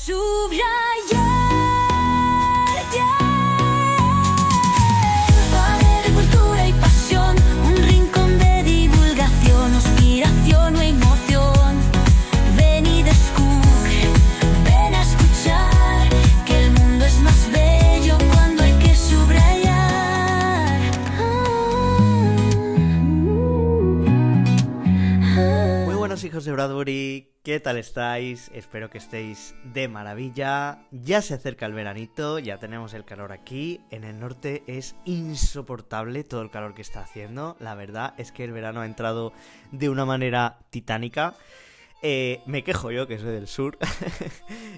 subrayar, de cultura y pasión, un rincón de divulgación, inspiración o emoción. Ven y descubre, ven a escuchar, que el mundo es más bello cuando hay que subrayar. Muy buenos hijos de Bradbury, ¿qué tal estáis? Espero que estéis de maravilla. Ya se acerca el veranito, ya tenemos el calor aquí. En el norte es insoportable todo el calor que está haciendo. La verdad es que el verano ha entrado de una manera titánica. Me quejo yo, que soy del sur.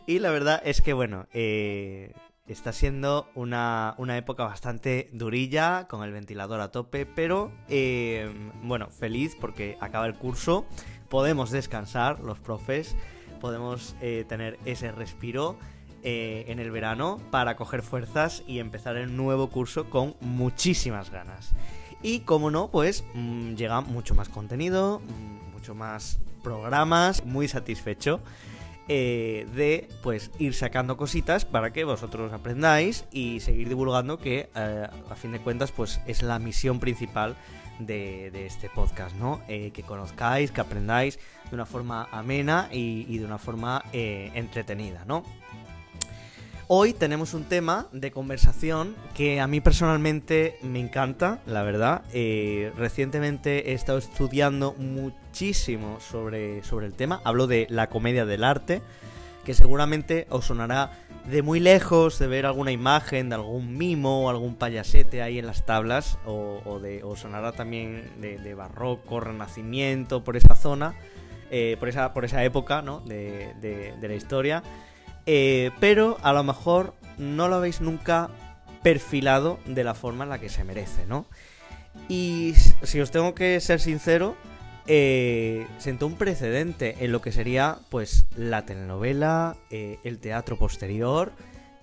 Y la verdad es que, bueno, está siendo una época bastante durilla, con el ventilador a tope, pero, bueno, feliz porque acaba el curso. Podemos descansar, los profes, podemos tener ese respiro en el verano para coger fuerzas y empezar el nuevo curso con muchísimas ganas. Y como no, pues llega mucho más contenido, mucho más programas, muy satisfecho de pues ir sacando cositas para que vosotros aprendáis y seguir divulgando, que a fin de cuentas pues es la misión principal de este podcast, ¿no? Que conozcáis, que aprendáis de una forma amena y de una forma entretenida, ¿no? Hoy tenemos un tema de conversación que a mí personalmente me encanta, la verdad. Recientemente he estado estudiando muchísimo sobre el tema. Hablo de la comedia del arte, que seguramente os sonará de muy lejos, de ver alguna imagen de algún mimo o algún payasete ahí en las tablas, o sonará también de barroco, renacimiento, por esa zona, por esa época, ¿no? de la historia. Pero a lo mejor no lo habéis nunca perfilado de la forma en la que se merece, ¿no? Y si os tengo que ser sincero, sentó un precedente en lo que sería pues la telenovela, el teatro posterior,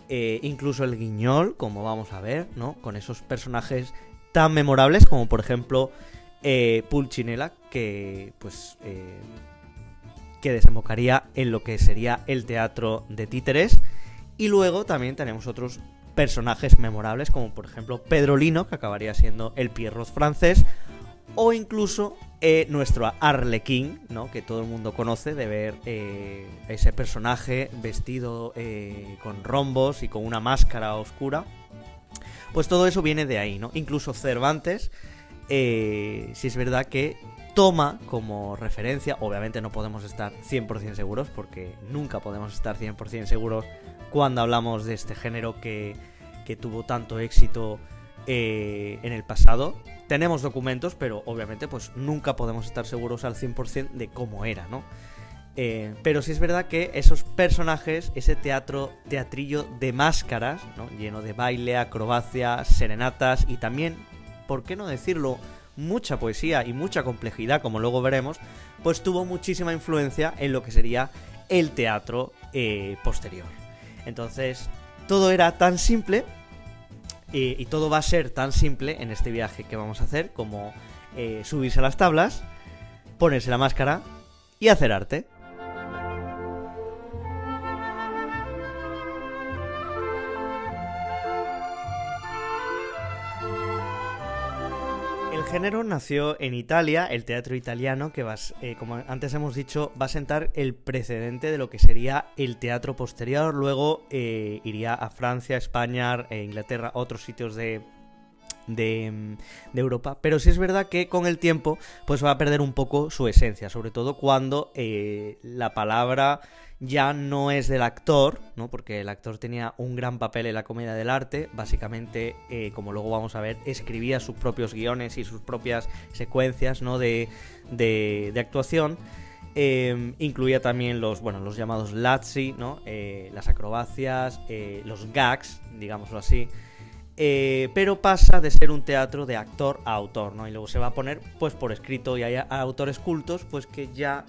incluso el guiñol, como vamos a ver, ¿no? Con esos personajes tan memorables como por ejemplo Pulcinella, que pues que desembocaría en lo que sería el teatro de títeres. Y luego también tenemos otros personajes memorables como por ejemplo Pedrolino, que acabaría siendo el Pierrot francés, o incluso nuestro Arlequín, ¿no? Que todo el mundo conoce de ver ese personaje vestido con rombos y con una máscara oscura. Pues todo eso viene de ahí, ¿no? Incluso Cervantes, si es verdad que toma como referencia, obviamente no podemos estar 100% seguros, porque nunca podemos estar 100% seguros cuando hablamos de este género que tuvo tanto éxito en el pasado. Tenemos documentos, pero obviamente pues nunca podemos estar seguros al 100% de cómo era, ¿no? Pero sí es verdad que esos personajes, ese teatrillo de máscaras, ¿no? Lleno de baile, acrobacia, serenatas y también, ¿por qué no decirlo?, mucha poesía y mucha complejidad, como luego veremos, pues tuvo muchísima influencia en lo que sería el teatro posterior. Entonces, todo era tan simple y todo va a ser tan simple en este viaje que vamos a hacer como subirse a las tablas, ponerse la máscara y hacer arte. El género nació en Italia, el teatro italiano, que como antes hemos dicho, va a sentar el precedente de lo que sería el teatro posterior. Luego iría a Francia, España, Inglaterra, otros sitios de Europa. Pero sí es verdad que con el tiempo pues va a perder un poco su esencia, sobre todo cuando la palabra ya no es del actor, ¿no? Porque el actor tenía un gran papel en la comedia del arte. Básicamente, como luego vamos a ver, escribía sus propios guiones y sus propias secuencias, ¿no? de actuación. Incluía también los llamados lazzi, ¿no? Las acrobacias, los gags, digámoslo así. Pero pasa de ser un teatro de actor a autor, ¿no? Y luego se va a poner pues por escrito, y hay autores cultos pues que ya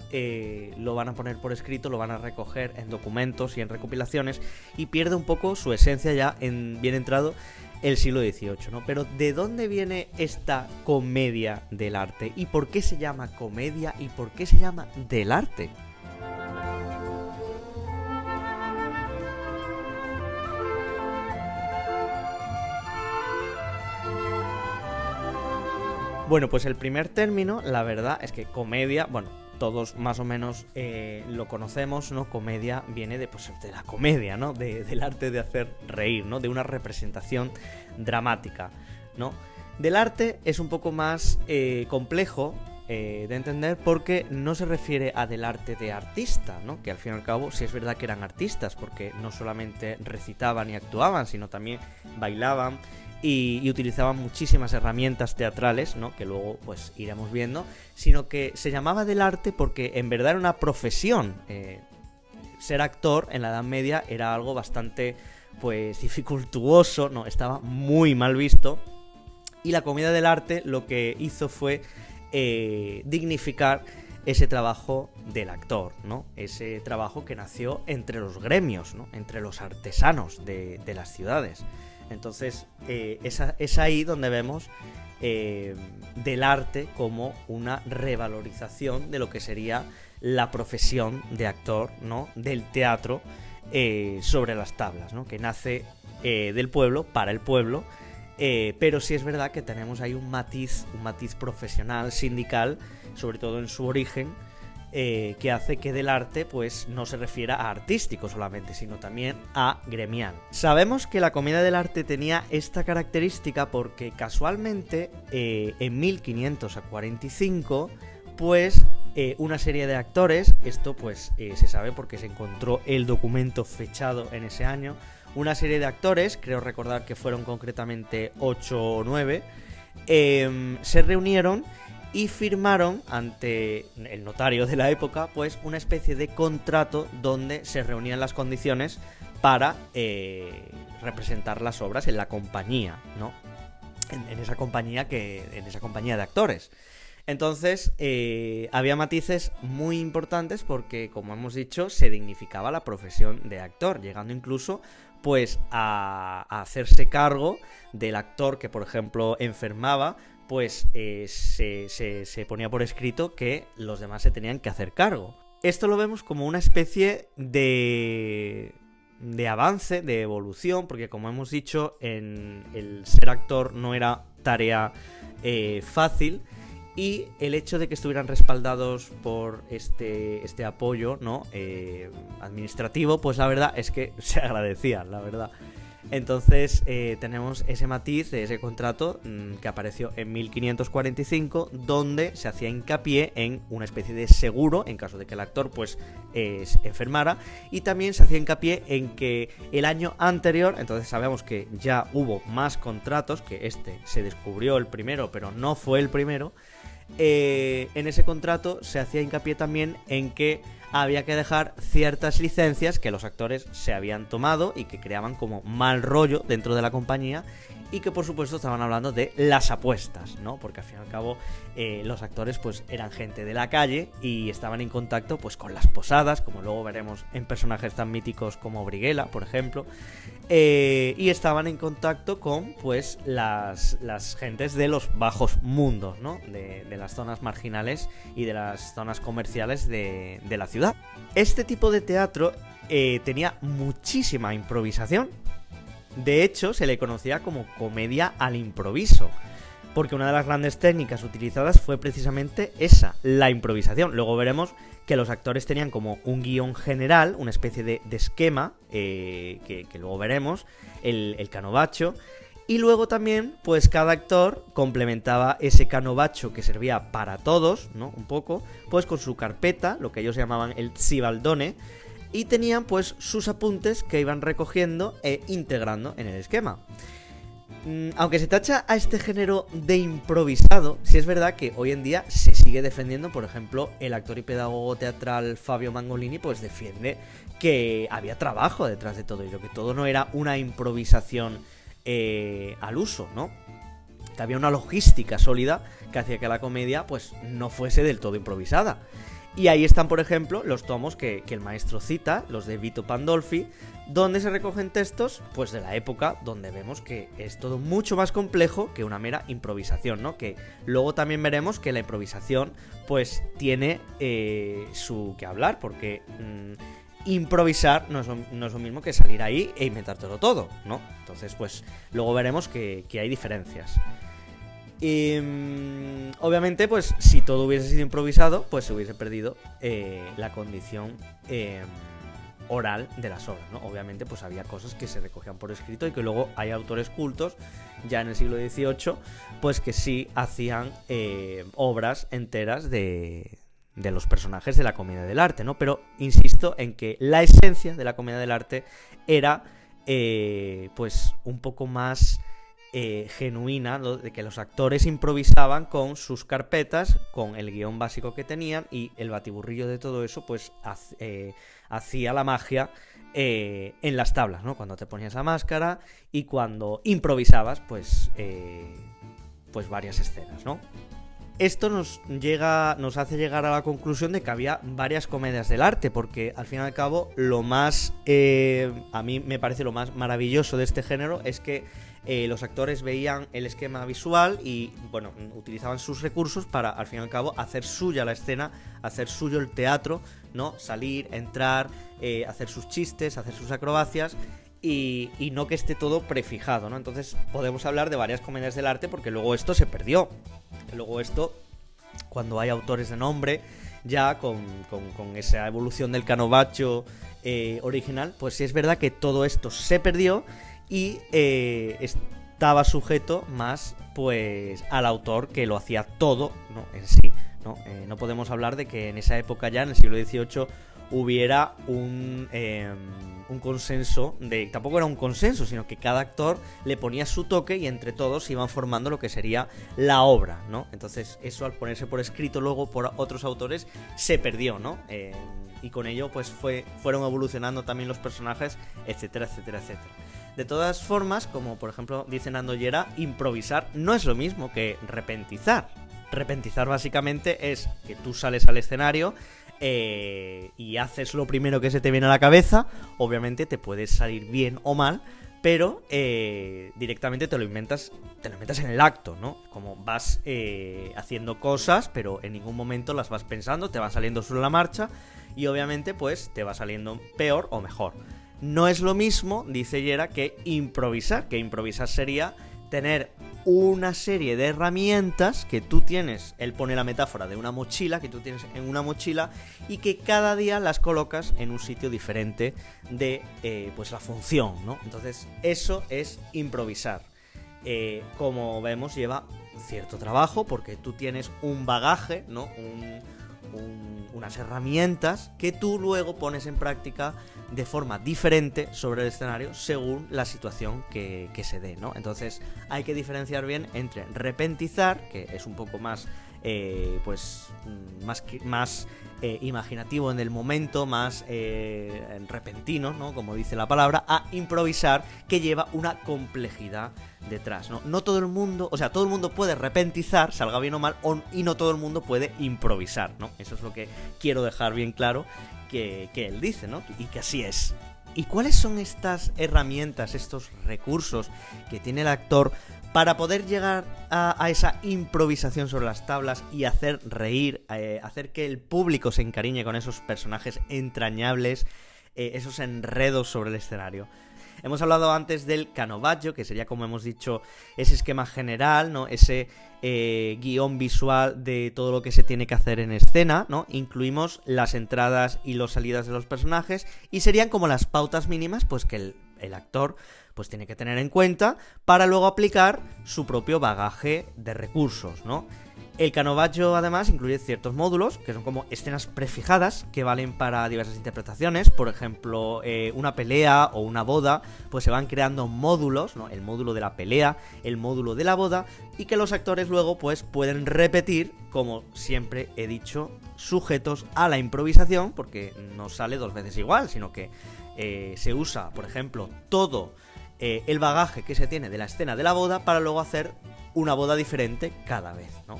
lo van a poner por escrito, lo van a recoger en documentos y en recopilaciones, y pierde un poco su esencia ya en bien entrado el siglo XVIII, ¿no? Pero ¿de dónde viene esta comedia del arte? ¿Y por qué se llama comedia? ¿Y por qué se llama del arte? Bueno, pues el primer término, la verdad es que comedia, bueno, todos más o menos lo conocemos, ¿no? Comedia viene de, pues, de la comedia, ¿no? Del arte de hacer reír, ¿no? De una representación dramática, ¿no? Del arte es un poco más complejo de entender porque no se refiere a del arte de artista, ¿no? Que al fin y al cabo sí es verdad que eran artistas porque no solamente recitaban y actuaban, sino también bailaban y utilizaban muchísimas herramientas teatrales, ¿no? Que luego pues iremos viendo, sino que se llamaba del arte porque en verdad era una profesión. Ser actor en la Edad Media era algo bastante pues dificultuoso, ¿no? Estaba muy mal visto, y la comedia del arte lo que hizo fue dignificar ese trabajo del actor, ¿no? Ese trabajo que nació entre los gremios, ¿no? Entre los artesanos de las ciudades. Entonces, es ahí donde vemos del arte como una revalorización de lo que sería la profesión de actor, ¿no? Del teatro sobre las tablas, ¿no? Que nace del pueblo para el pueblo, pero sí es verdad que tenemos ahí un matiz profesional, sindical, sobre todo en su origen, que hace que del arte pues no se refiera a artístico solamente, sino también a gremial. Sabemos que la comedia del arte tenía esta característica porque casualmente en 1545 pues una serie de actores, esto pues se sabe porque se encontró el documento fechado en ese año, una serie de actores, creo recordar que fueron concretamente 8 o 9, se reunieron y firmaron ante el notario de la época pues una especie de contrato donde se reunían las condiciones para representar las obras en la compañía, ¿no? En esa compañía de actores. Entonces había matices muy importantes porque, como hemos dicho, se dignificaba la profesión de actor, llegando incluso pues a hacerse cargo del actor que, por ejemplo, enfermaba, pues se ponía por escrito que los demás se tenían que hacer cargo. Esto lo vemos como una especie de avance, de evolución, porque como hemos dicho, el ser actor no era tarea fácil, y el hecho de que estuvieran respaldados por este apoyo, ¿no? Administrativo, pues la verdad es que se agradecía, la verdad. Entonces tenemos ese matiz de ese contrato que apareció en 1545, donde se hacía hincapié en una especie de seguro en caso de que el actor pues enfermara, y también se hacía hincapié en que el año anterior, entonces sabemos que ya hubo más contratos, que este se descubrió el primero pero no fue el primero. En ese contrato se hacía hincapié también en que había que dejar ciertas licencias que los actores se habían tomado y que creaban como mal rollo dentro de la compañía, y que por supuesto estaban hablando de las apuestas, ¿no? Porque al fin y al cabo los actores pues eran gente de la calle y estaban en contacto pues con las posadas, como luego veremos en personajes tan míticos como Brighella, por ejemplo, y estaban en contacto con pues las gentes de los bajos mundos, ¿no? De las zonas marginales y de las zonas comerciales de la ciudad. Este tipo de teatro tenía muchísima improvisación. De hecho, se le conocía como comedia al improviso, porque una de las grandes técnicas utilizadas fue precisamente esa, la improvisación. Luego veremos que los actores tenían como un guión general, una especie de esquema, que luego veremos, el canovacho, y luego también, pues cada actor complementaba ese canovacho que servía para todos, ¿no? Un poco, pues con su carpeta, lo que ellos llamaban el zibaldone, y tenían pues sus apuntes que iban recogiendo e integrando en el esquema. Aunque se tacha a este género de improvisado, sí es verdad que hoy en día se sigue defendiendo. Por ejemplo, el actor y pedagogo teatral Fabio Mangolini pues defiende que había trabajo detrás de todo ello, que todo no era una improvisación al uso, ¿no? Que había una logística sólida que hacía que la comedia pues no fuese del todo improvisada. Y ahí están, por ejemplo, los tomos que el maestro cita, los de Vito Pandolfi, donde se recogen textos pues de la época, donde vemos que es todo mucho más complejo que una mera improvisación, ¿no? Que luego también veremos que la improvisación pues tiene su que hablar, porque improvisar no es lo mismo que salir ahí e inventártelo todo, ¿no? Entonces pues luego veremos que hay diferencias. Obviamente, pues si todo hubiese sido improvisado, pues se hubiese perdido la condición oral de las obras, ¿no? Obviamente, pues había cosas que se recogían por escrito y que luego hay autores cultos, ya en el siglo XVIII, pues que sí hacían obras enteras de los personajes de la Comedia del Arte, ¿no? Pero insisto en que la esencia de la Comedia del Arte era pues un poco más genuina, ¿no? De que los actores improvisaban con sus carpetas, con el guión básico que tenían, y el batiburrillo de todo eso pues hacía la magia en las tablas, ¿no? Cuando te ponías la máscara y cuando improvisabas pues varias escenas, ¿no? Esto nos hace llegar a la conclusión de que había varias comedias del arte, porque al fin y al cabo lo más, a mí me parece lo más maravilloso de este género es que los actores veían el esquema visual y, bueno, utilizaban sus recursos para, al fin y al cabo, hacer suya la escena, hacer suyo el teatro, ¿no? Salir, entrar, hacer sus chistes, hacer sus acrobacias y no que esté todo prefijado, ¿no? Entonces podemos hablar de varias comedias del arte porque luego esto se perdió. Luego esto, cuando hay autores de nombre, ya con esa evolución del Canovaccio original, pues sí es verdad que todo esto se perdió y estaba sujeto más pues al autor que lo hacía todo, ¿no? En sí, ¿no? No podemos hablar de que en esa época ya, en el siglo XVIII, hubiera un consenso, tampoco era un consenso, sino que cada actor le ponía su toque y entre todos iban formando lo que sería la obra, ¿no? Entonces eso, al ponerse por escrito luego por otros autores, se perdió, ¿no? Y con ello pues fueron evolucionando también los personajes, etcétera, etcétera, etcétera. De todas formas, como por ejemplo dice Nando Llera, improvisar no es lo mismo que repentizar. Repentizar básicamente es que tú sales al escenario y haces lo primero que se te viene a la cabeza. Obviamente te puedes salir bien o mal, pero directamente te lo inventas en el acto, ¿no? Como vas haciendo cosas, pero en ningún momento las vas pensando, te va saliendo sobre la marcha y obviamente pues te va saliendo peor o mejor. No es lo mismo, dice Llera, que improvisar. Que improvisar sería tener una serie de herramientas que tú tienes, él pone la metáfora de una mochila, que tú tienes en una mochila y que cada día las colocas en un sitio diferente de pues la función, ¿no? Entonces eso es improvisar. Como vemos, lleva cierto trabajo porque tú tienes un bagaje, ¿no? Unas herramientas que tú luego pones en práctica de forma diferente sobre el escenario según la situación que se dé, ¿no? Entonces hay que diferenciar bien entre repentizar, que es un poco más más imaginativo en el momento, más repentino, ¿no? Como dice la palabra, a improvisar, que lleva una complejidad detrás, ¿no? No todo el mundo, o sea, todo el mundo puede repentizar, salga bien o mal, y no todo el mundo puede improvisar, ¿no? Eso es lo que quiero dejar bien claro que él dice, ¿no? Y que así es. ¿Y cuáles son estas herramientas, estos recursos que tiene el actor para poder llegar a esa improvisación sobre las tablas y hacer reír, hacer que el público se encariñe con esos personajes entrañables, esos enredos sobre el escenario? Hemos hablado antes del Canovaccio, que sería, como hemos dicho, ese esquema general, ¿no? Ese guión visual de todo lo que se tiene que hacer en escena, ¿no? Incluimos las entradas y las salidas de los personajes y serían como las pautas mínimas pues que el actor pues tiene que tener en cuenta para luego aplicar su propio bagaje de recursos, ¿no? El Canovaccio además incluye ciertos módulos que son como escenas prefijadas que valen para diversas interpretaciones. Por ejemplo, una pelea o una boda, pues se van creando módulos, ¿no? El módulo de la pelea, el módulo de la boda, y que los actores luego pues pueden repetir, como siempre he dicho, sujetos a la improvisación, porque no sale dos veces igual, sino que se usa, por ejemplo, todo el bagaje que se tiene de la escena de la boda para luego hacer una boda diferente cada vez, ¿no?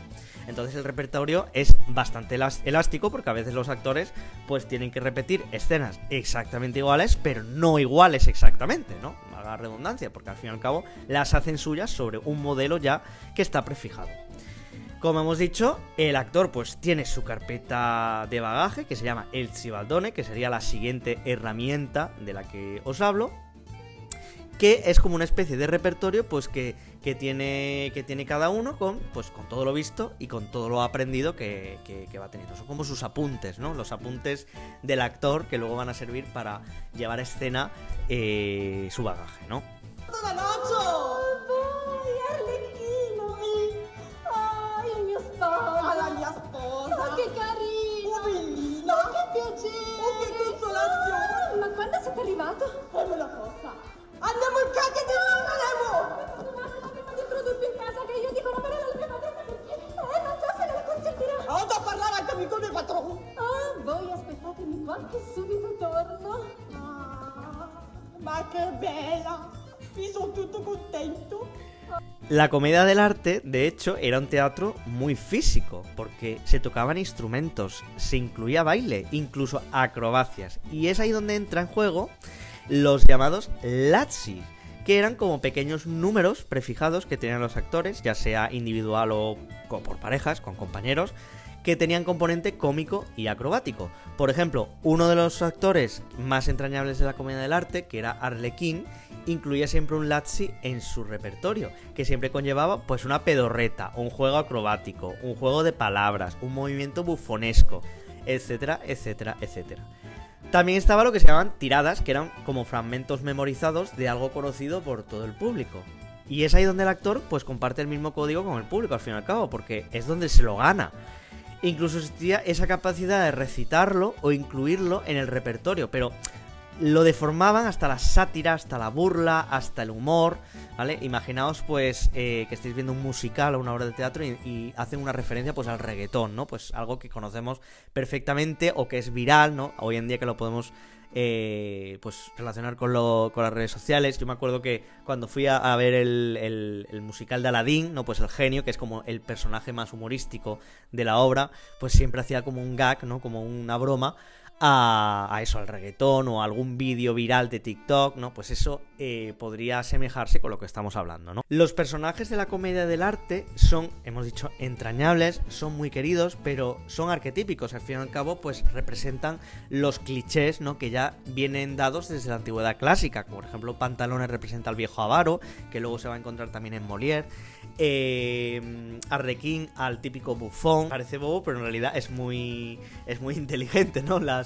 Entonces el repertorio es bastante elástico porque a veces los actores pues tienen que repetir escenas exactamente iguales, pero no iguales exactamente, ¿no? Haga redundancia, porque al fin y al cabo las hacen suyas sobre un modelo ya que está prefijado. Como hemos dicho, el actor pues tiene su carpeta de bagaje que se llama el Zibaldone, que sería la siguiente herramienta de la que os hablo. que es como una especie de repertorio pues que tiene cada uno con todo lo visto y con todo lo aprendido que va teniendo. Son como sus apuntes, ¿no? Los apuntes del actor que luego van a servir para llevar a escena su bagaje, ¿no? Nacho! Vai, Arlecchino! Ai, il mio sposo! La mia sposa! Ma che carino! Bellina! Ma che piacere! Oh, che consolazione! Ma quando siete arrivato? Come la cosa? Andiamo in casa di andiamo! Ma di produrvi in casa che io dico una parola alla mia padrona perché non so se me la consentirà. Ho da parlare anche con il patrono! Ah, voi aspettatemi qua che subito torno. Ma che bella! Mi sono tutto contento! La Comedia del Arte, de hecho, era un teatro muy físico, porque se tocaban instrumentos, se incluía baile, incluso acrobacias, y es ahí donde entra en juego los llamados lazzi, que eran como pequeños números prefijados que tenían los actores, ya sea individual o por parejas, con compañeros, que tenían componente cómico y acrobático. Por ejemplo, uno de los actores más entrañables de la Comedia del Arte, que era Arlequín, incluía siempre un lazzi en su repertorio, que siempre conllevaba pues una pedorreta, un juego acrobático, un juego de palabras, un movimiento bufonesco, etcétera, etcétera, etcétera. También estaba lo que se llamaban tiradas, que eran como fragmentos memorizados de algo conocido por todo el público. Y es ahí donde el actor pues comparte el mismo código con el público, al fin y al cabo, porque es donde se lo gana. Incluso existía esa capacidad de recitarlo o incluirlo en el repertorio, pero lo deformaban hasta la sátira, hasta la burla, hasta el humor, ¿vale? Imaginaos pues que estéis viendo un musical o una obra de teatro y hacen una referencia pues al reggaetón, ¿no? Pues algo que conocemos perfectamente o que es viral, ¿no? Hoy en día que lo podemos pues relacionar con las redes sociales. Yo me acuerdo que cuando fui a ver el musical de Aladín, ¿no? Pues el genio, que es como el personaje más humorístico de la obra, pues siempre hacía como un gag, ¿no? Como una broma a eso, al reggaetón o a algún vídeo viral de TikTok, ¿no? Pues eso podría asemejarse con lo que estamos hablando, ¿no? Los personajes de la Comedia del Arte son, hemos dicho, entrañables, son muy queridos, pero son arquetípicos. Al fin y al cabo, pues representan los clichés, ¿no? Que ya vienen dados desde la antigüedad clásica. Por ejemplo, Pantalones representa al viejo avaro, que luego se va a encontrar también en Molière. Arlequín al típico bufón. Parece bobo, pero en realidad es muy inteligente, ¿no? Las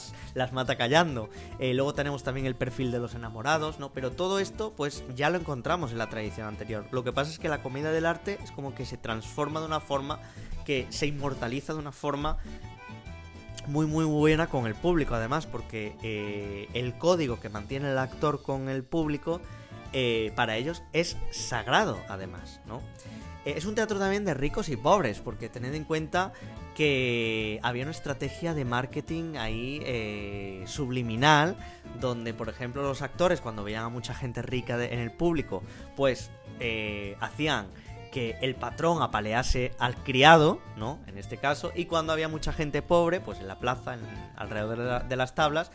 mata callando. Luego tenemos también el perfil de los enamorados, ¿no? Pero todo esto pues ya lo encontramos en la tradición anterior. Lo que pasa es que la Comedia del Arte es como que se transforma de una forma, que se inmortaliza de una forma muy muy buena con el público, además, porque el código que mantiene el actor con el público para ellos es sagrado, además, ¿no? Es un teatro también de ricos y pobres, porque tened en cuenta que había una estrategia de marketing ahí subliminal, donde, por ejemplo, los actores, cuando veían a mucha gente rica en el público, pues hacían que el patrón apalease al criado, ¿no? En este caso, y cuando había mucha gente pobre, pues en la plaza, alrededor de las tablas,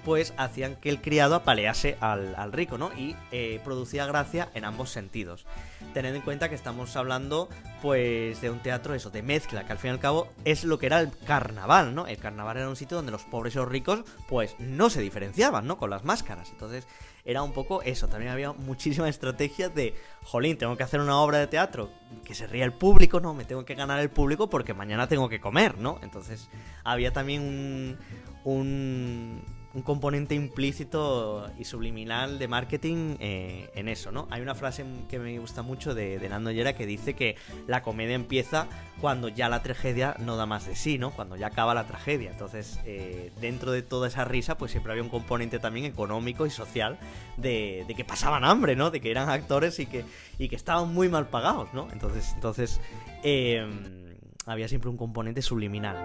pues hacían que el criado apalease al rico, ¿no? Y producía gracia en ambos sentidos. Tened en cuenta que estamos hablando pues de un teatro eso, de mezcla, que al fin y al cabo es lo que era el carnaval, ¿no? El carnaval era un sitio donde los pobres y los ricos pues no se diferenciaban, ¿no? Con las máscaras. Entonces era un poco eso. También había muchísima estrategia de, jolín, tengo que hacer una obra de teatro que se ría el público, ¿no? Me tengo que ganar el público porque mañana tengo que comer, ¿no? Entonces había también un componente implícito y subliminal de marketing en eso, ¿no? Hay una frase que me gusta mucho de Nando Llera que dice que la comedia empieza cuando ya la tragedia no da más de sí, ¿no? Cuando ya acaba la tragedia. Entonces, dentro de toda esa risa, pues siempre había un componente también económico y social de que pasaban hambre, ¿no? De que eran actores y que estaban muy mal pagados, ¿no? Entonces había siempre un componente subliminal.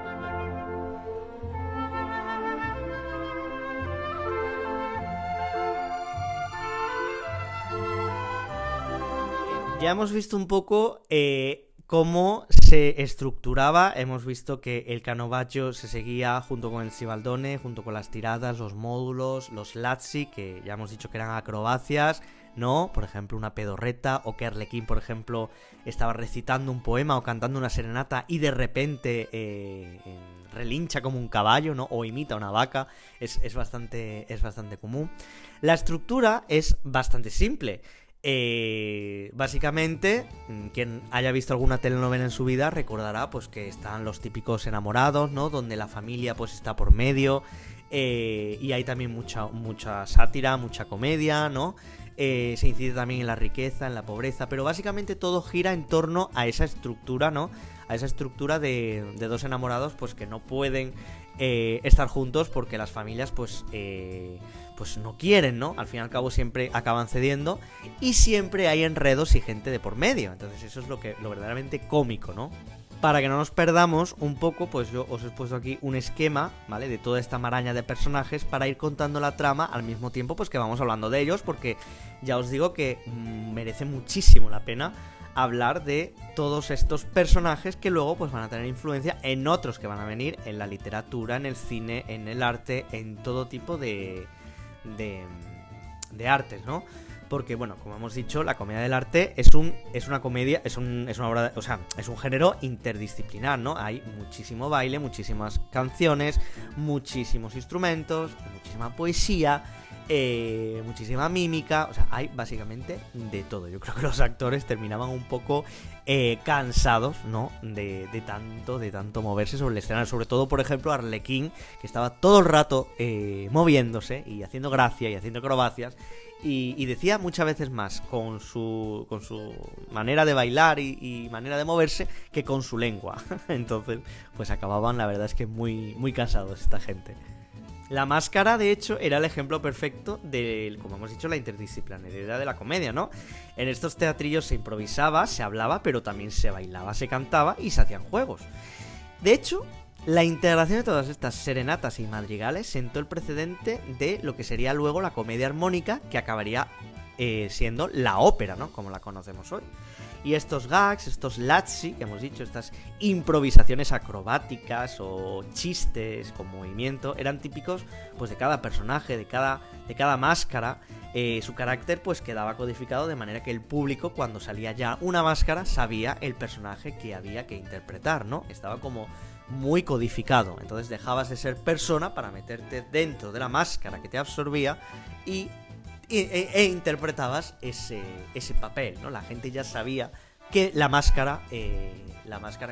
Ya hemos visto un poco cómo se estructuraba. Hemos visto que el Canovaccio se seguía junto con el Sibaldone, junto con las tiradas, los módulos, los lazzi, que ya hemos dicho que eran acrobacias, ¿no? Por ejemplo, una pedorreta, o que Arlequín, por ejemplo, estaba recitando un poema o cantando una serenata y de repente relincha como un caballo, ¿no? O imita una vaca. Es bastante común. La estructura es bastante simple. Básicamente, quien haya visto alguna telenovela en su vida recordará pues que están los típicos enamorados, ¿no? Donde la familia pues está por medio, y hay también mucha sátira, mucha comedia, ¿no? Se incide también en la riqueza, en la pobreza, pero básicamente todo gira en torno a esa estructura, ¿no? A esa estructura de dos enamorados pues que no pueden estar juntos porque las familias pues no quieren, ¿no? Al fin y al cabo siempre acaban cediendo y siempre hay enredos y gente de por medio. Entonces eso es lo verdaderamente cómico, ¿no? Para que no nos perdamos un poco, pues yo os he puesto aquí un esquema, ¿vale? De toda esta maraña de personajes para ir contando la trama al mismo tiempo pues que vamos hablando de ellos, porque ya os digo que merece muchísimo la pena hablar de todos estos personajes que luego pues van a tener influencia en otros que van a venir en la literatura, en el cine, en el arte, en todo tipo de artes, ¿no? Porque, bueno, como hemos dicho, la comedia del arte es una comedia, es una obra, o sea, es un género interdisciplinar, ¿no? Hay muchísimo baile, muchísimas canciones, muchísimos instrumentos, muchísima poesía, muchísima mímica, o sea, hay básicamente de todo. Yo creo que los actores terminaban un poco cansados, ¿no? De tanto moverse sobre el escenario, sobre todo, por ejemplo, Arlequín, que estaba todo el rato moviéndose y haciendo gracia y haciendo acrobacias. Y decía muchas veces más con su manera de bailar y manera de moverse que con su lengua. Entonces, pues acababan, la verdad es que muy, muy cansados esta gente. La Máscara, de hecho, era el ejemplo perfecto de, como hemos dicho, la interdisciplinariedad de la comedia, ¿no? En estos teatrillos se improvisaba, se hablaba, pero también se bailaba, se cantaba y se hacían juegos. De hecho, la integración de todas estas serenatas y madrigales sentó el precedente de lo que sería luego la comedia armónica, que acabaría siendo la ópera, ¿no? Como la conocemos hoy. Y estos gags, estos lazzi, que hemos dicho, estas improvisaciones acrobáticas o chistes con movimiento, eran típicos pues de cada personaje, de cada máscara. Su carácter pues quedaba codificado de manera que el público, cuando salía ya una máscara, sabía el personaje que había que interpretar, ¿no? Estaba como muy codificado. Entonces dejabas de ser persona para meterte dentro de la máscara que te absorbía e interpretabas ese papel, ¿no? La gente ya sabía que la máscara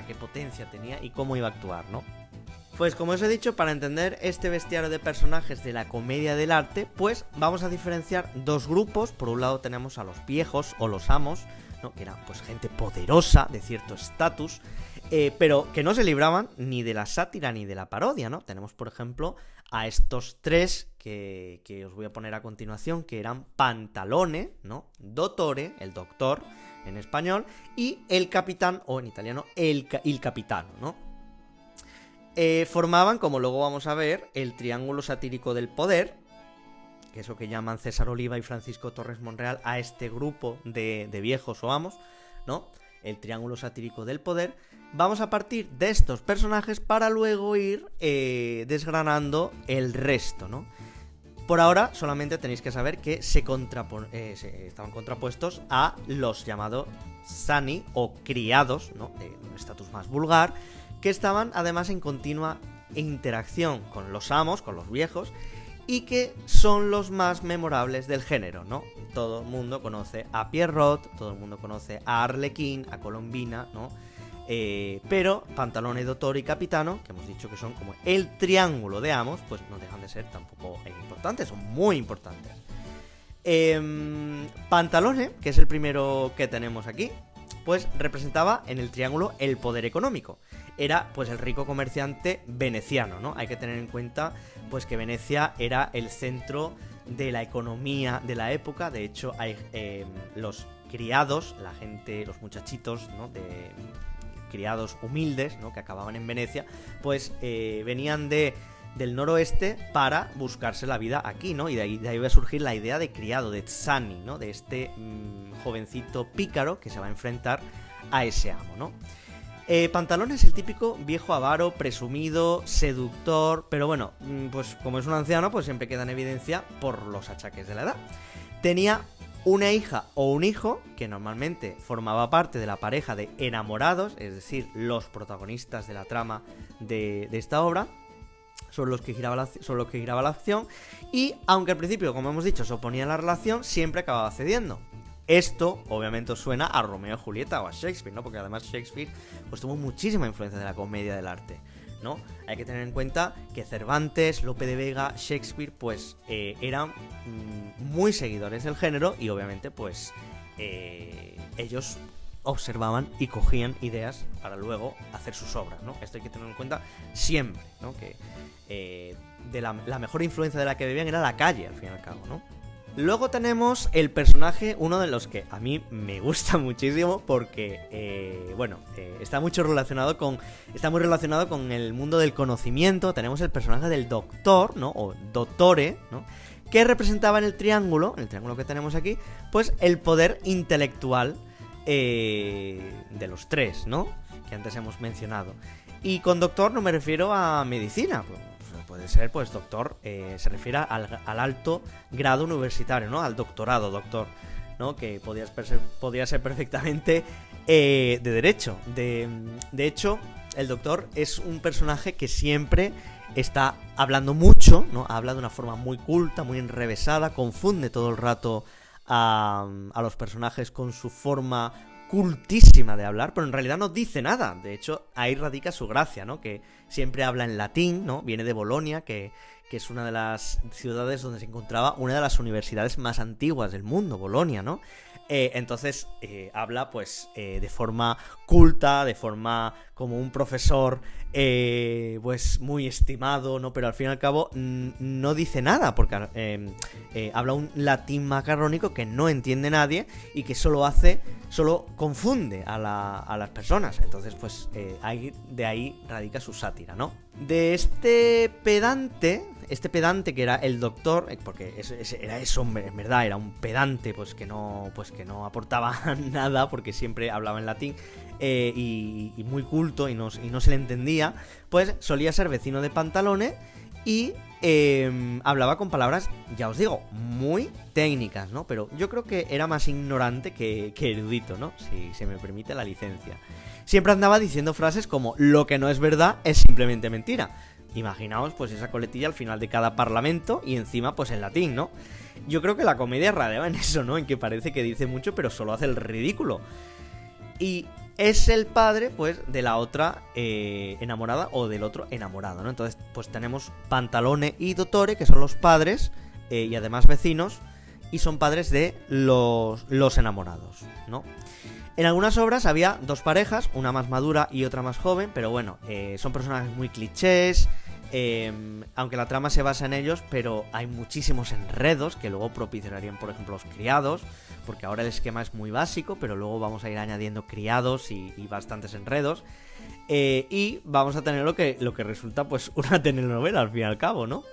qué potencia tenía y cómo iba a actuar, ¿no? Pues como os he dicho, para entender este bestiario de personajes de la comedia del arte, pues vamos a diferenciar dos grupos. Por un lado tenemos a los viejos o los amos, ¿no? Que eran pues gente poderosa, de cierto estatus, pero que no se libraban ni de la sátira ni de la parodia, ¿no? Tenemos, por ejemplo, a estos tres que os voy a poner a continuación, que eran Pantalone, ¿no? Dottore, el doctor en español, y el capitán, o en italiano, il capitano, ¿no? Formaban, como luego vamos a ver, el triángulo satírico del poder, que es lo que llaman César Oliva y Francisco Torres Monreal a este grupo de viejos o amos, ¿no? El triángulo satírico del poder. Vamos a partir de estos personajes para luego ir desgranando el resto, ¿no? Por ahora solamente tenéis que saber que estaban contrapuestos a los llamados sani o criados, ¿no? De un estatus más vulgar, que estaban además en continua interacción con los amos, con los viejos, y que son los más memorables del género, ¿no? Todo el mundo conoce a Pierrot, todo el mundo conoce a Arlequín, a Colombina, ¿no? Pero Pantalone, Dottore y Capitano, que hemos dicho que son como el triángulo de amos, pues no dejan de ser tampoco importantes, son muy importantes. Pantalone, que es el primero que tenemos aquí, pues representaba en el triángulo el poder económico. Era pues el rico comerciante veneciano, ¿no? Hay que tener en cuenta pues que Venecia era el centro de la economía de la época. De hecho, hay los criados, la gente, los muchachitos, ¿no? De criados humildes, ¿no? Que acababan en Venecia, pues venían del noroeste para buscarse la vida aquí, ¿no? Y de ahí va a surgir la idea de criado, de Tzani, ¿no? De este jovencito pícaro que se va a enfrentar a ese amo, ¿no? Pantalone es el típico viejo avaro, presumido, seductor, pero bueno, pues como es un anciano, pues siempre queda en evidencia por los achaques de la edad. Tenía una hija o un hijo, que normalmente formaba parte de la pareja de enamorados, es decir, los protagonistas de la trama de esta obra, sobre los que giraba la acción, y aunque al principio, como hemos dicho, se oponía a la relación, siempre acababa cediendo. Esto, obviamente, os suena a Romeo y Julieta o a Shakespeare, ¿no? Porque además Shakespeare pues tuvo muchísima influencia de la comedia del arte, ¿no? Hay que tener en cuenta que Cervantes, Lope de Vega, Shakespeare, pues eran muy seguidores del género y obviamente, pues ellos observaban y cogían ideas para luego hacer sus obras, ¿no? Esto hay que tener en cuenta siempre, ¿no? Que de la mejor influencia de la que bebían era la calle, al fin y al cabo, ¿no? Luego tenemos el personaje, uno de los que a mí me gusta muchísimo porque, está muy relacionado con el mundo del conocimiento. Tenemos el personaje del doctor, ¿no? O dottore, ¿no? Que representaba en el triángulo que tenemos aquí, pues el poder intelectual de los tres, ¿no? Que antes hemos mencionado. Y con doctor no me refiero a medicina, pues puede ser, pues doctor, se refiere al alto grado universitario, ¿no? Al doctorado, doctor, ¿no? Que podría ser perfectamente de derecho. De hecho, el doctor es un personaje que siempre está hablando mucho, ¿no? Habla de una forma muy culta, muy enrevesada, confunde todo el rato a los personajes con su forma cultísima de hablar, pero en realidad no dice nada. De hecho, ahí radica su gracia, ¿no? Que siempre habla en latín, ¿no? Viene de Bolonia, que es una de las ciudades donde se encontraba una de las universidades más antiguas del mundo, Bolonia, ¿no? Entonces habla pues de forma culta, de forma como un profesor pues muy estimado, ¿no? Pero al fin y al cabo no dice nada, porque habla un latín macarrónico que no entiende nadie y que solo confunde a las personas. Entonces pues de ahí radica su sátira, ¿no? De este pedante que era el doctor, porque era eso, en verdad, era un pedante pues que no aportaba nada, porque siempre hablaba en latín y muy culto y no se le entendía, pues solía ser vecino de Pantalone y hablaba con palabras, ya os digo, muy técnicas, ¿no? Pero yo creo que era más ignorante que erudito, ¿no? Si se me permite la licencia. Siempre andaba diciendo frases como lo que no es verdad es simplemente mentira. Imaginaos pues esa coletilla al final de cada parlamento y encima pues en latín, ¿no? Yo creo que la comedia radiaba en eso, ¿no? En que parece que dice mucho pero solo hace el ridículo. Y es el padre pues de la otra enamorada o del otro enamorado, ¿no? Entonces pues tenemos Pantalone y Dottore, que son los padres y además vecinos, y son padres de los enamorados, ¿no? En algunas obras había dos parejas, una más madura y otra más joven, pero bueno, son personajes muy clichés, aunque la trama se basa en ellos, pero hay muchísimos enredos que luego propiciarían, por ejemplo, los criados, porque ahora el esquema es muy básico, pero luego vamos a ir añadiendo criados y bastantes enredos, y vamos a tener lo que resulta pues una telenovela al fin y al cabo, ¿no?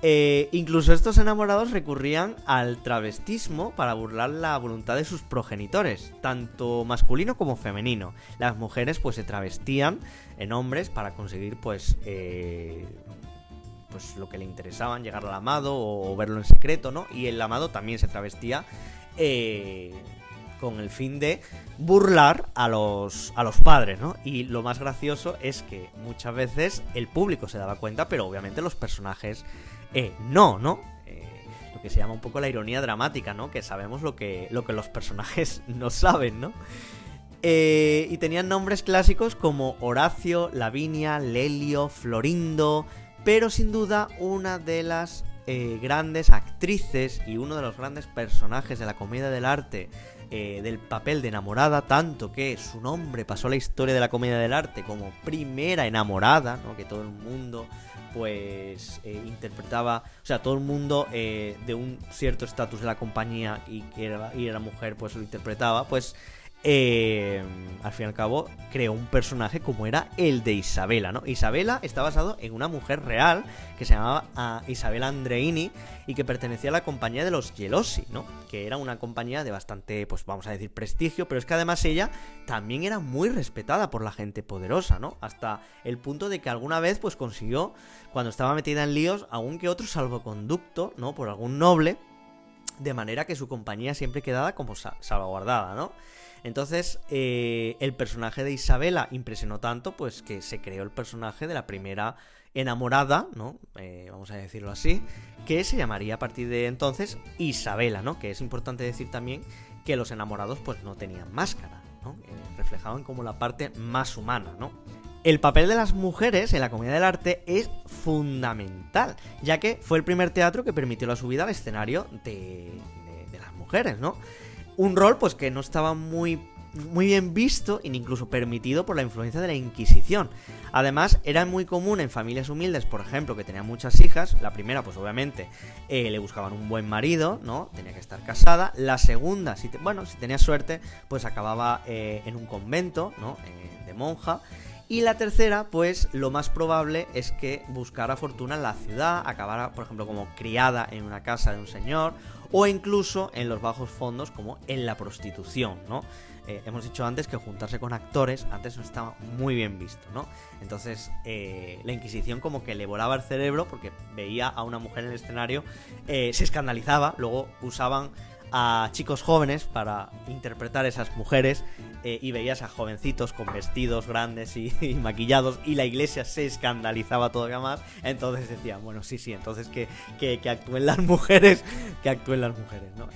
Incluso estos enamorados recurrían al travestismo para burlar la voluntad de sus progenitores, tanto masculino como femenino. Las mujeres pues se travestían en hombres para conseguir pues lo que le interesaban, llegar al amado o verlo en secreto, ¿no? Y el amado también se travestía con el fin de burlar a los padres, ¿no? Y lo más gracioso es que muchas veces el público se daba cuenta, pero obviamente los personajes no. Lo que se llama un poco la ironía dramática, ¿no? Que sabemos lo que los personajes no saben, ¿no? Y tenían nombres clásicos como Horacio, Lavinia, Lelio, Florindo, pero sin duda una de las grandes actrices y uno de los grandes personajes de la comedia del arte, del papel de enamorada, tanto que su nombre pasó a la historia de la comedia del arte como primera enamorada, ¿no? Que todo el mundo pues interpretaba, o sea, todo el mundo de un cierto estatus de la compañía y era mujer, pues lo interpretaba, pues al fin y al cabo creó un personaje como era el de Isabela, ¿no? Isabela está basado en una mujer real que se llamaba Isabela Andreini y que pertenecía a la compañía de los Gelosi, ¿no? Que era una compañía de bastante, pues vamos a decir, prestigio, pero es que además ella también era muy respetada por la gente poderosa, ¿no? Hasta el punto de que alguna vez pues consiguió, cuando estaba metida en líos, algún que otro salvoconducto, ¿no? Por algún noble. de manera que su compañía siempre quedaba como salvaguardada, ¿no? Entonces, el personaje de Isabela impresionó tanto, pues que se creó el personaje de la primera enamorada, ¿no? Vamos a decirlo así, que se llamaría a partir de entonces Isabela, ¿no? Que es importante decir también que los enamorados pues no tenían máscara, ¿no? Reflejaban como la parte más humana, ¿no? El papel de las mujeres en la comedia del arte es fundamental, ya que fue el primer teatro que permitió la subida al escenario de las mujeres, ¿no? Un rol pues que no estaba muy bien visto e incluso permitido por la influencia de la Inquisición. Además, era muy común en familias humildes, por ejemplo, que tenían muchas hijas. La primera, pues obviamente, le buscaban un buen marido, ¿no? Tenía que estar casada. La segunda, si tenías suerte, pues acababa en un convento, ¿no? De monja. Y la tercera, pues lo más probable es que buscara fortuna en la ciudad, acabara, por ejemplo, como criada en una casa de un señor, o incluso en los bajos fondos, como en la prostitución, ¿no? Hemos dicho antes que juntarse con actores antes no estaba muy bien visto, ¿no? Entonces, la Inquisición como que le volaba el cerebro porque veía a una mujer en el escenario, se escandalizaba, luego usaban a chicos jóvenes para interpretar esas mujeres, y veías a jovencitos con vestidos grandes y maquillados, y la iglesia se escandalizaba todavía más. Entonces decían, bueno, sí, entonces que actúen las mujeres, ¿no?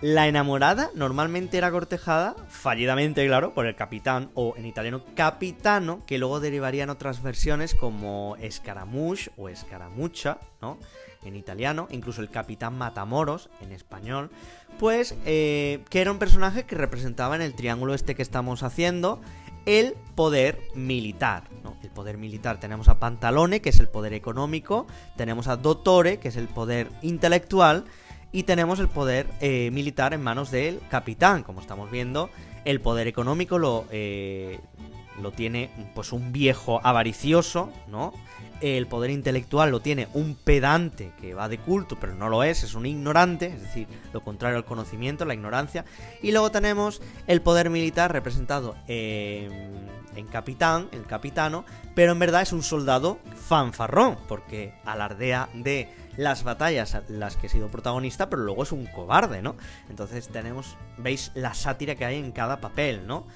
La enamorada normalmente era cortejada, fallidamente claro, por el capitán, o en italiano capitano, que luego derivarían otras versiones como Scaramouche o Scaramuccia, ¿no? En italiano, incluso el capitán Matamoros en español, pues que era un personaje que representaba en el triángulo este que estamos haciendo el poder militar, ¿no? El poder militar, tenemos a Pantalone, que es el poder económico, tenemos a Dottore, que es el poder intelectual, y tenemos el poder militar en manos del capitán. Como estamos viendo, el poder económico lo tiene pues un viejo avaricioso, ¿no? El poder intelectual lo tiene un pedante que va de culto, pero no lo es un ignorante, es decir, lo contrario al conocimiento, la ignorancia. Y luego tenemos el poder militar representado en capitán, el capitano, pero en verdad es un soldado fanfarrón, porque alardea de las batallas en las que he sido protagonista, pero luego es un cobarde, ¿no? Entonces veis la sátira que hay en cada papel, ¿no?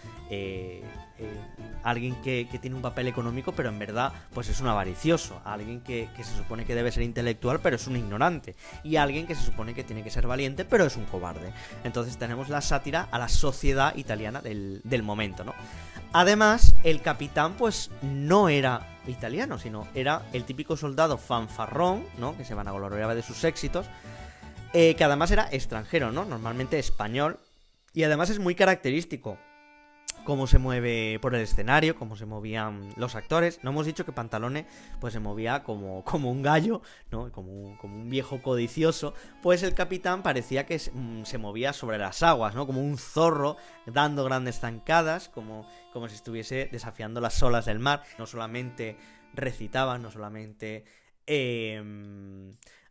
Alguien que tiene un papel económico, pero en verdad pues es un avaricioso. Alguien que se supone que debe ser intelectual, pero es un ignorante. Y alguien que se supone que tiene que ser valiente, pero es un cobarde. Entonces tenemos la sátira a la sociedad italiana del momento, ¿no? Además, el capitán pues no era italiano, sino era el típico soldado fanfarrón, ¿no? Que se vanagloriaba de sus éxitos, que además era extranjero, ¿no? Normalmente español. Y además es muy característico cómo se mueve por el escenario, cómo se movían los actores. No hemos dicho que Pantalone pues se movía como un gallo, ¿no? Como un viejo codicioso. Pues el capitán parecía que se movía sobre las aguas, ¿no? Como un zorro dando grandes zancadas, como si estuviese desafiando las olas del mar. No solamente recitaban, no solamente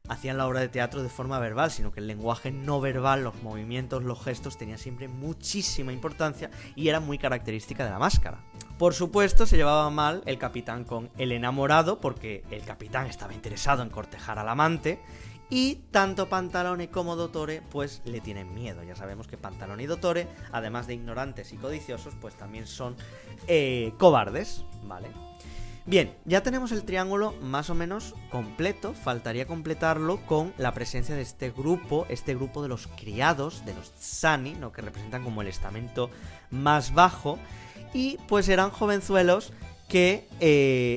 hacían la obra de teatro de forma verbal, sino que el lenguaje no verbal, los movimientos, los gestos, tenían siempre muchísima importancia y era muy característica de la máscara. Por supuesto, se llevaba mal el capitán con el enamorado, porque el capitán estaba interesado en cortejar al amante, y tanto Pantalone como Dottore pues le tienen miedo. Ya sabemos que Pantalone y Dottore, además de ignorantes y codiciosos, pues también son cobardes, ¿vale? Bien, ya tenemos el triángulo más o menos completo, faltaría completarlo con la presencia de este grupo de los criados, de los Zani, ¿no? Que representan como el estamento más bajo, y pues eran jovenzuelos que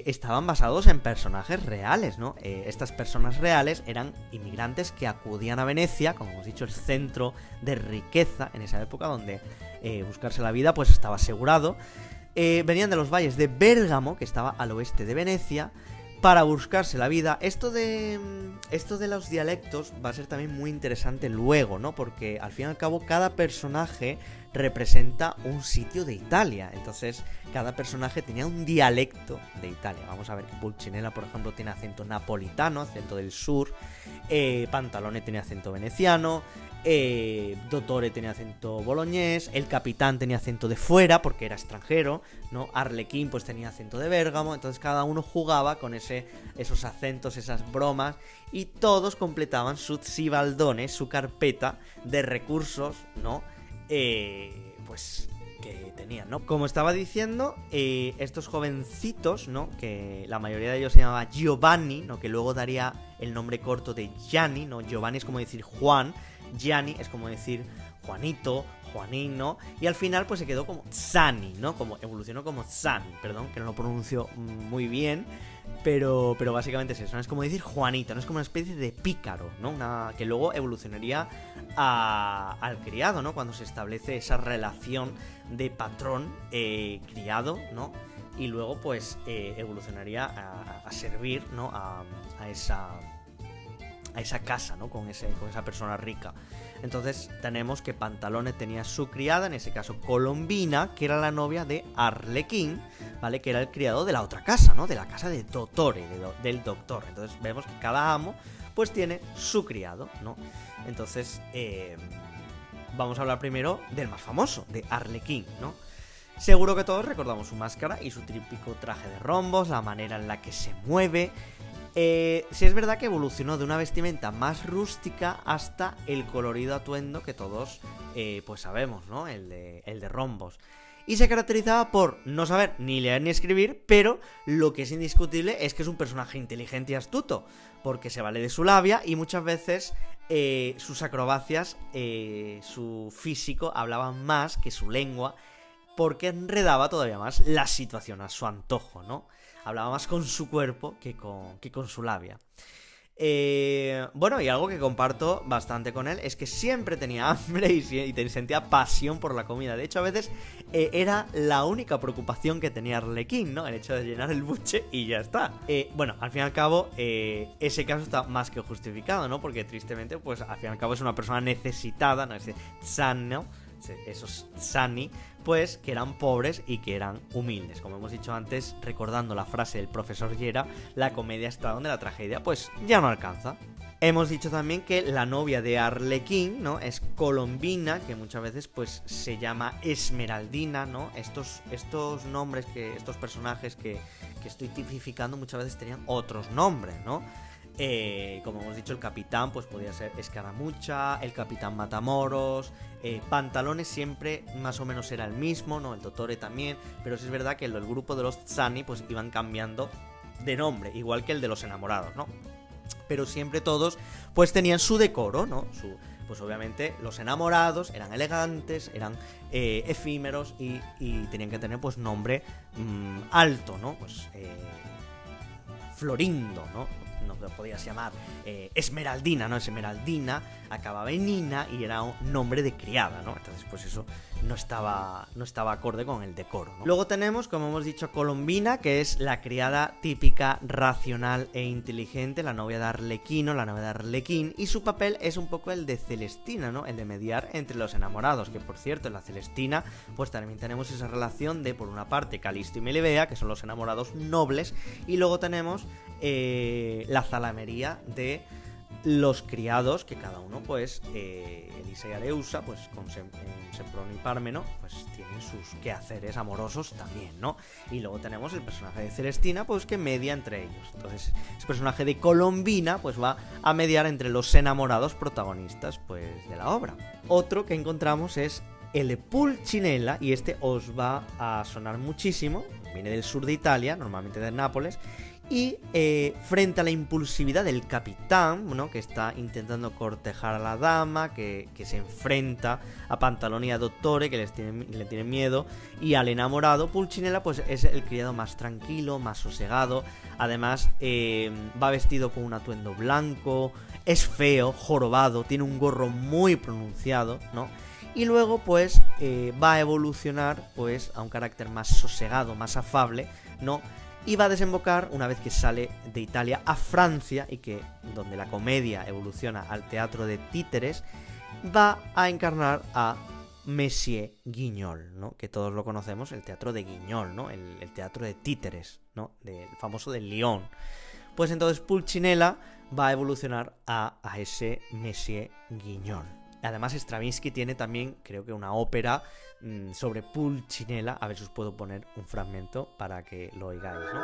estaban basados en personajes reales, ¿no? Estas personas reales eran inmigrantes que acudían a Venecia, como hemos dicho, el centro de riqueza en esa época, donde buscarse la vida pues estaba asegurado. Venían de los valles de Bérgamo, que estaba al oeste de Venecia, para buscarse la vida. Esto de los dialectos va a ser también muy interesante luego, ¿no? Porque al fin y al cabo cada personaje representa un sitio de Italia. Entonces cada personaje tenía un dialecto de Italia. Vamos a ver que Pulcinella, por ejemplo, tiene acento napolitano, acento del sur. Pantalone tiene acento veneciano. Dottore tenía acento boloñés, el capitán tenía acento de fuera porque era extranjero, ¿no? Arlequín pues tenía acento de Bérgamo, entonces cada uno jugaba con esos acentos, esas bromas, y todos completaban su zibaldone, su carpeta de recursos, ¿no? Pues que tenían, ¿no? Como estaba diciendo, estos jovencitos, ¿no? Que la mayoría de ellos se llamaba Giovanni, ¿no? Que luego daría el nombre corto de Gianni, ¿no? Giovanni es como decir Juan, Gianni es como decir Juanito, Juanín, ¿no? Y al final pues se quedó como Zani, ¿no? Como evolucionó como Zani, perdón, que no lo pronuncio muy bien, pero básicamente es eso, ¿no? Es como decir Juanito, ¿no? Es como una especie de pícaro, ¿no? Que luego evolucionaría al criado, ¿no? Cuando se establece esa relación de patrón criado, ¿no? Y luego pues evolucionaría a servir, ¿no? A esa casa, ¿no? Con esa persona rica. Entonces tenemos que Pantalone tenía su criada, en ese caso Colombina, que era la novia de Arlequín, ¿vale? Que era el criado de la otra casa, ¿no? De la casa de Dottore, del doctor. Entonces vemos que cada amo pues tiene su criado, ¿no? Entonces vamos a hablar primero del más famoso, de Arlequín, ¿no? Seguro que todos recordamos su máscara y su típico traje de rombos, la manera en la que se mueve. Sí es verdad que evolucionó de una vestimenta más rústica hasta el colorido atuendo que todos pues sabemos, ¿no? El de rombos. Y se caracterizaba por no saber ni leer ni escribir, pero lo que es indiscutible es que es un personaje inteligente y astuto, porque se vale de su labia y muchas veces sus acrobacias, su físico hablaban más que su lengua, porque enredaba todavía más la situación a su antojo, ¿no? Hablaba más con su cuerpo que con su labia. Bueno, y algo que comparto bastante con él es que siempre tenía hambre y sentía pasión por la comida. De hecho, a veces era la única preocupación que tenía Arlequín, ¿no? El hecho de llenar el buche y ya está. Bueno, al fin y al cabo, ese caso está más que justificado, ¿no? Porque tristemente, pues al fin y al cabo es una persona necesitada, ¿no? Ese sano, esos sani, pues que eran pobres y que eran humildes. Como hemos dicho antes, recordando la frase del profesor Yera, la comedia está donde la tragedia pues ya no alcanza. Hemos dicho también que la novia de Arlequín, ¿no? Es Colombina, que muchas veces pues se llama Esmeraldina, ¿no? Estos nombres, estos personajes que estoy tipificando muchas veces tenían otros nombres, ¿no? Como hemos dicho, el capitán pues podía ser Escaramucha, el capitán Matamoros, Pantalones siempre más o menos era el mismo, ¿no? El Dottore también, pero sí es verdad que el grupo de los Zani pues iban cambiando de nombre, igual que el de los enamorados, ¿no? Pero siempre todos pues tenían su decoro, ¿no? Pues obviamente los enamorados eran elegantes, eran efímeros y tenían que tener pues nombre alto, ¿no? Pues Florindo, ¿no? No podías llamar Esmeraldina, ¿no? Esmeraldina acababa en Nina y era un nombre de criada, ¿no? Entonces pues eso no estaba acorde con el decoro, ¿no? Luego tenemos, como hemos dicho, a Colombina, que es la criada típica, racional e inteligente, la novia de Arlequino, la novia de Arlequín, y su papel es un poco el de Celestina, ¿no? El de mediar entre los enamorados, que por cierto en la Celestina pues también tenemos esa relación de, por una parte, Calisto y Melibea, que son los enamorados nobles, y luego tenemos la zalamería de los criados, que cada uno pues Elisa y Areusa pues con Semproni y Pármeno pues tienen sus quehaceres amorosos también, ¿no? Y luego tenemos el personaje de Celestina pues que media entre ellos. Entonces ese personaje de Colombina pues va a mediar entre los enamorados protagonistas pues de la obra. Otro que encontramos es el de Pulcinella, y este os va a sonar muchísimo, viene del sur de Italia, normalmente de Nápoles. Y frente a la impulsividad del capitán, ¿no? Que está intentando cortejar a la dama, que se enfrenta a Pantalone y a Dottore, que le tienen miedo, y al enamorado, Pulcinella pues es el criado más tranquilo, más sosegado. Además va vestido con un atuendo blanco, es feo, jorobado, tiene un gorro muy pronunciado, ¿no? Y luego pues va a evolucionar pues a un carácter más sosegado, más afable, ¿no? Y va a desembocar, una vez que sale de Italia a Francia, y que donde la comedia evoluciona al teatro de títeres, va a encarnar a Messier Guignol, ¿no? Que todos lo conocemos, el teatro de Guignol, ¿no? El teatro de títeres, ¿no? El famoso de Lyon. Pues entonces Pulcinella va a evolucionar a ese Messier Guignol. Además, Stravinsky tiene también, creo que una ópera sobre Pulcinella. A ver si os puedo poner un fragmento para que lo oigáis, ¿no?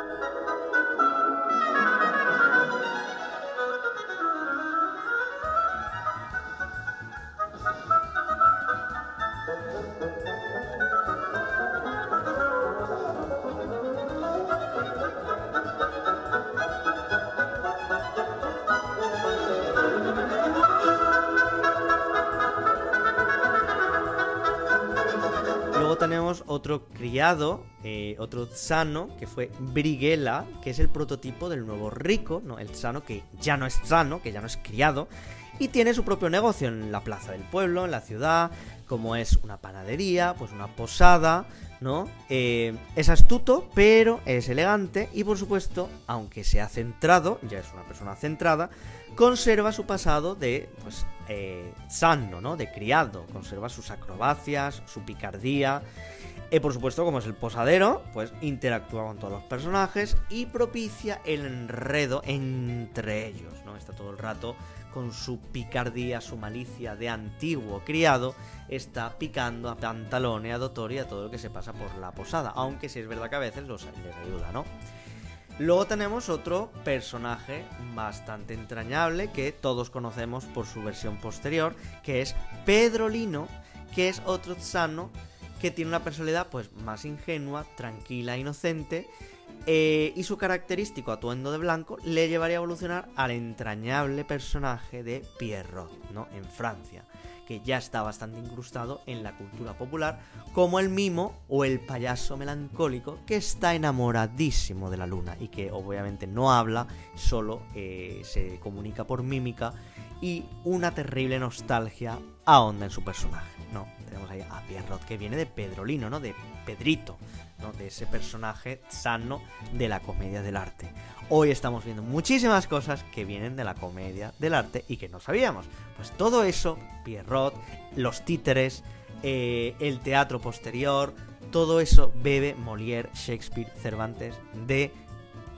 Luego tenemos otro criado, otro tzano, que fue Brighella, que es el prototipo del nuevo rico, ¿no? El tzano que ya no es tzano, que ya no es criado, y tiene su propio negocio en la plaza del pueblo, en la ciudad, como es una panadería, pues una posada, ¿no? Es astuto, pero es elegante y, por supuesto, aunque sea centrado, ya es una persona centrada, conserva su pasado de, pues, tzano, ¿no? De criado, conserva sus acrobacias, su picardía. Por supuesto, como es el posadero, pues interactúa con todos los personajes y propicia el enredo entre ellos, ¿no? Está todo el rato con su picardía, su malicia de antiguo criado, está picando a Pantalone, a Dottore y a todo lo que se pasa por la posada, aunque sí es verdad que a veces les ayuda, ¿no? Luego tenemos otro personaje bastante entrañable que todos conocemos por su versión posterior, que es Pedrolino, que es otro tzano que tiene una personalidad pues más ingenua, tranquila, inocente, y su característico atuendo de blanco le llevaría a evolucionar al entrañable personaje de Pierrot, ¿no? En Francia, que ya está bastante incrustado en la cultura popular como el mimo o el payaso melancólico que está enamoradísimo de la luna y que obviamente no habla, solo se comunica por mímica, y una terrible nostalgia ahonda en su personaje, ¿no? Tenemos ahí a Pierrot, que viene de Pedrolino, ¿no? De Pedrito, ¿no? De ese personaje sano de la comedia del arte. Hoy estamos viendo muchísimas cosas que vienen de la comedia del arte y que no sabíamos. Pues todo eso, Pierrot, los títeres, el teatro posterior, todo eso bebe Molière, Shakespeare, Cervantes de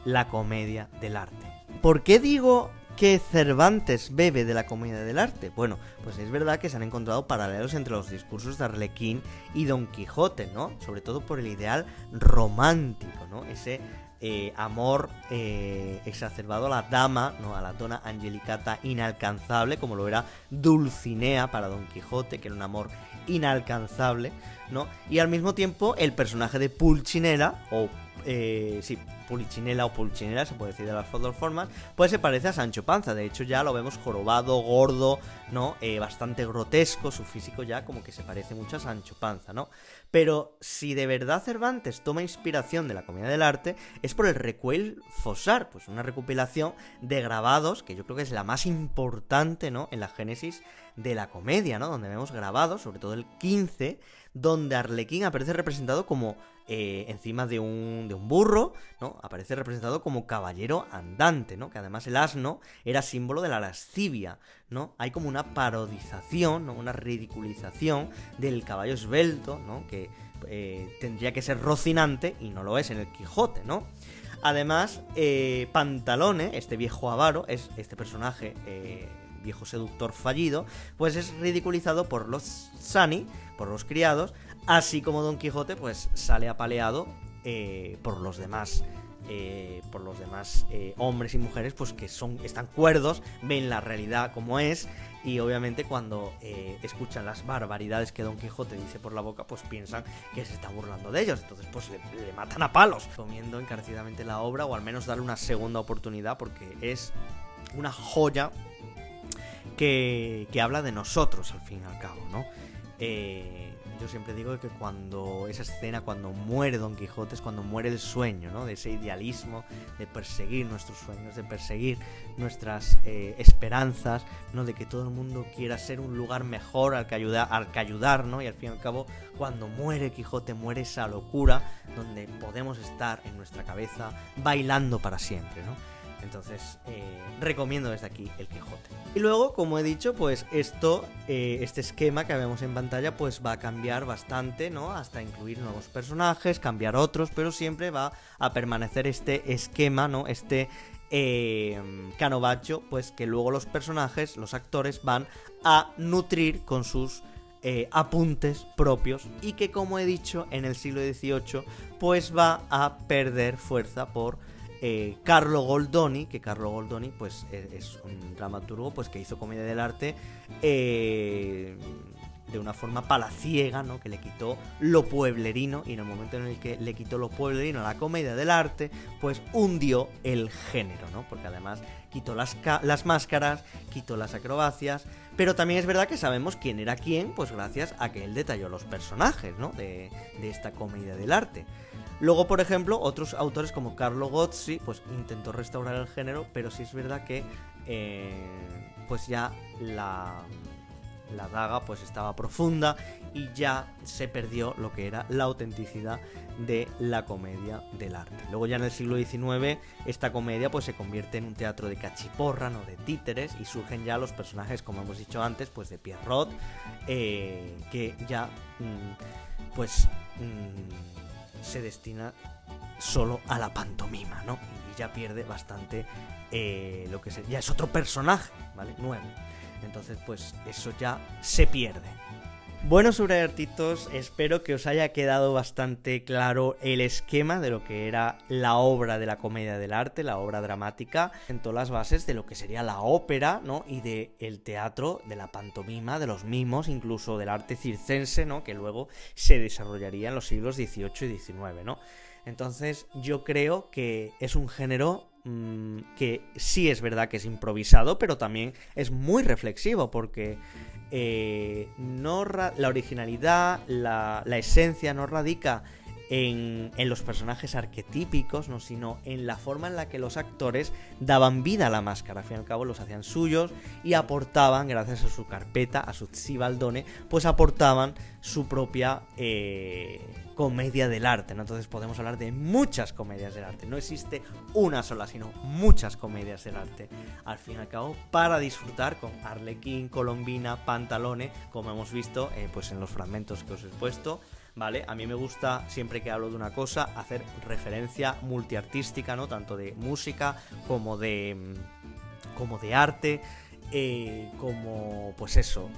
la comedia del arte. ¿Por qué digo que Cervantes bebe de la comedia del arte? Bueno, pues es verdad que se han encontrado paralelos entre los discursos de Arlequín y Don Quijote, ¿no? Sobre todo por el ideal romántico, ¿no? Ese amor exacerbado a la dama, ¿no? A la donna angelicata inalcanzable, como lo era Dulcinea para Don Quijote, que era un amor inalcanzable, ¿no? Y al mismo tiempo el personaje de Pulcinella, o Pulcinella o Pulcinella, se puede decir de las dos formas, pues se parece a Sancho Panza. De hecho ya lo vemos jorobado, gordo, ¿no? Bastante grotesco, su físico ya como que se parece mucho a Sancho Panza, ¿no? Pero si de verdad Cervantes toma inspiración de la comedia del arte, es por el Recueil Fossard, pues una recopilación de grabados, que yo creo que es la más importante, ¿no? En la génesis de la comedia, ¿no? Donde vemos grabados, sobre todo el 15, donde Arlequín aparece representado como encima de un burro, ¿no? Aparece representado como caballero andante, ¿no? Que además el asno era símbolo de la lascivia, ¿no? Hay como una parodización, ¿no? Una ridiculización del caballo esbelto, ¿no? Que tendría que ser Rocinante y no lo es en el Quijote, ¿no? Además, Pantalone, este viejo avaro, es este personaje viejo seductor fallido, pues es ridiculizado por los sani, por los criados, así como Don Quijote pues sale apaleado por los demás hombres y mujeres, pues que están cuerdos, ven la realidad como es, y obviamente cuando escuchan las barbaridades que Don Quijote dice por la boca, pues piensan que se está burlando de ellos, entonces pues le matan a palos. Recomiendo encarecidamente la obra, o al menos darle una segunda oportunidad, porque es una joya que habla de nosotros al fin y al cabo, ¿no? Yo siempre digo que cuando esa escena, cuando muere Don Quijote, es cuando muere el sueño, ¿no? De ese idealismo, de perseguir nuestros sueños, de perseguir nuestras esperanzas, ¿no? De que todo el mundo quiera ser un lugar mejor al que ayudar, ¿no? Y al fin y al cabo, cuando muere Quijote, muere esa locura donde podemos estar en nuestra cabeza bailando para siempre, ¿no? Entonces, recomiendo desde aquí el Quijote. Y luego, como he dicho, pues este esquema que vemos en pantalla, pues va a cambiar bastante, ¿no? Hasta incluir nuevos personajes, cambiar otros, pero siempre va a permanecer este esquema, ¿no? Este Canovaccio, pues que luego los personajes, los actores, van a nutrir con sus apuntes propios, y que, como he dicho, en el siglo XVIII pues va a perder fuerza por Carlo Goldoni, que Carlo Goldoni pues es un dramaturgo pues que hizo comedia del arte de una forma palaciega, ¿no? Que le quitó lo pueblerino, y en el momento en el que le quitó lo pueblerino a la comedia del arte, pues hundió el género, ¿no? Porque además quitó las máscaras, quitó las acrobacias, pero también es verdad que sabemos quién era quién, pues gracias a que él detalló los personajes, ¿no? De esta comedia del arte. Luego, por ejemplo, otros autores como Carlo Gozzi, pues intentó restaurar el género, pero sí es verdad que pues ya la daga pues estaba profunda y ya se perdió lo que era la autenticidad de la comedia del arte. Luego ya en el siglo XIX esta comedia pues se convierte en un teatro de cachiporra, no de títeres, y surgen ya los personajes, como hemos dicho antes, pues de Pierrot, que ya se destina solo a la pantomima, ¿no? Y ya pierde bastante lo que ya es otro personaje, ¿vale? Nuevo. Entonces, pues eso ya se pierde. Bueno, subrayartitos, espero que os haya quedado bastante claro el esquema de lo que era la obra de la comedia del arte, la obra dramática, sentó las bases de lo que sería la ópera, ¿no? Y del teatro, de la pantomima, de los mimos, incluso del arte circense, ¿no? Que luego se desarrollaría en los siglos XVIII y XIX, ¿no? Entonces, yo creo que es un género que sí es verdad que es improvisado, pero también es muy reflexivo, porque la originalidad, la esencia no radica en los personajes arquetípicos, ¿no? Sino en la forma en la que los actores daban vida a la máscara. Al fin y al cabo los hacían suyos y aportaban, gracias a su carpeta, a su zibaldone, pues aportaban su propia comedia del arte, ¿no? Entonces podemos hablar de muchas comedias del arte. No existe una sola, sino muchas comedias del arte. Al fin y al cabo, para disfrutar con Arlequín, Colombina, Pantalone, como hemos visto pues en los fragmentos que os he puesto, ¿vale? A mí me gusta, siempre que hablo de una cosa, hacer referencia multiartística, ¿no? Tanto de música como de arte, como pues eso,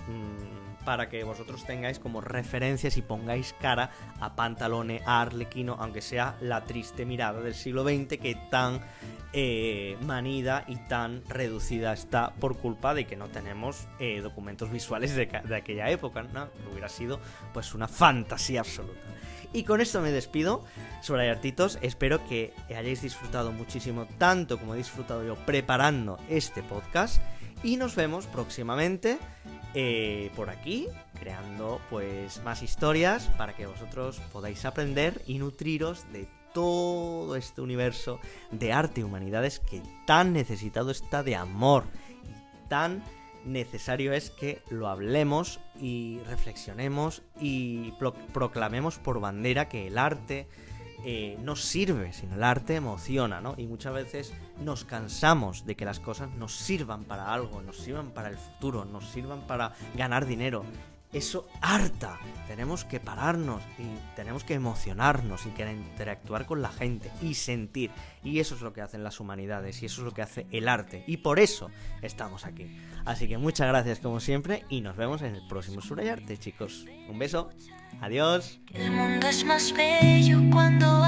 para que vosotros tengáis como referencias y pongáis cara a Pantalone, a Arlequino, aunque sea la triste mirada del siglo XX que tan manida y tan reducida está por culpa de que no tenemos documentos visuales de aquella época, ¿no? Hubiera sido pues una fantasía absoluta. Y con esto me despido, subrayartitos. Espero que hayáis disfrutado muchísimo, tanto como he disfrutado yo preparando este podcast, y nos vemos próximamente por aquí, creando pues más historias para que vosotros podáis aprender y nutriros de todo este universo de arte y humanidades que tan necesitado está de amor, y tan necesario es que lo hablemos y reflexionemos y proclamemos por bandera que el arte no sirve, sino el arte emociona, ¿no? Y muchas veces nos cansamos de que las cosas nos sirvan para algo, nos sirvan para el futuro, nos sirvan para ganar dinero. Eso harta. Tenemos que pararnos y tenemos que emocionarnos y que interactuar con la gente y sentir. Y eso es lo que hacen las humanidades y eso es lo que hace el arte. Y por eso estamos aquí. Así que muchas gracias como siempre y nos vemos en el próximo Subrayarte, chicos. Un beso. Adiós. El mundo es más bello cuando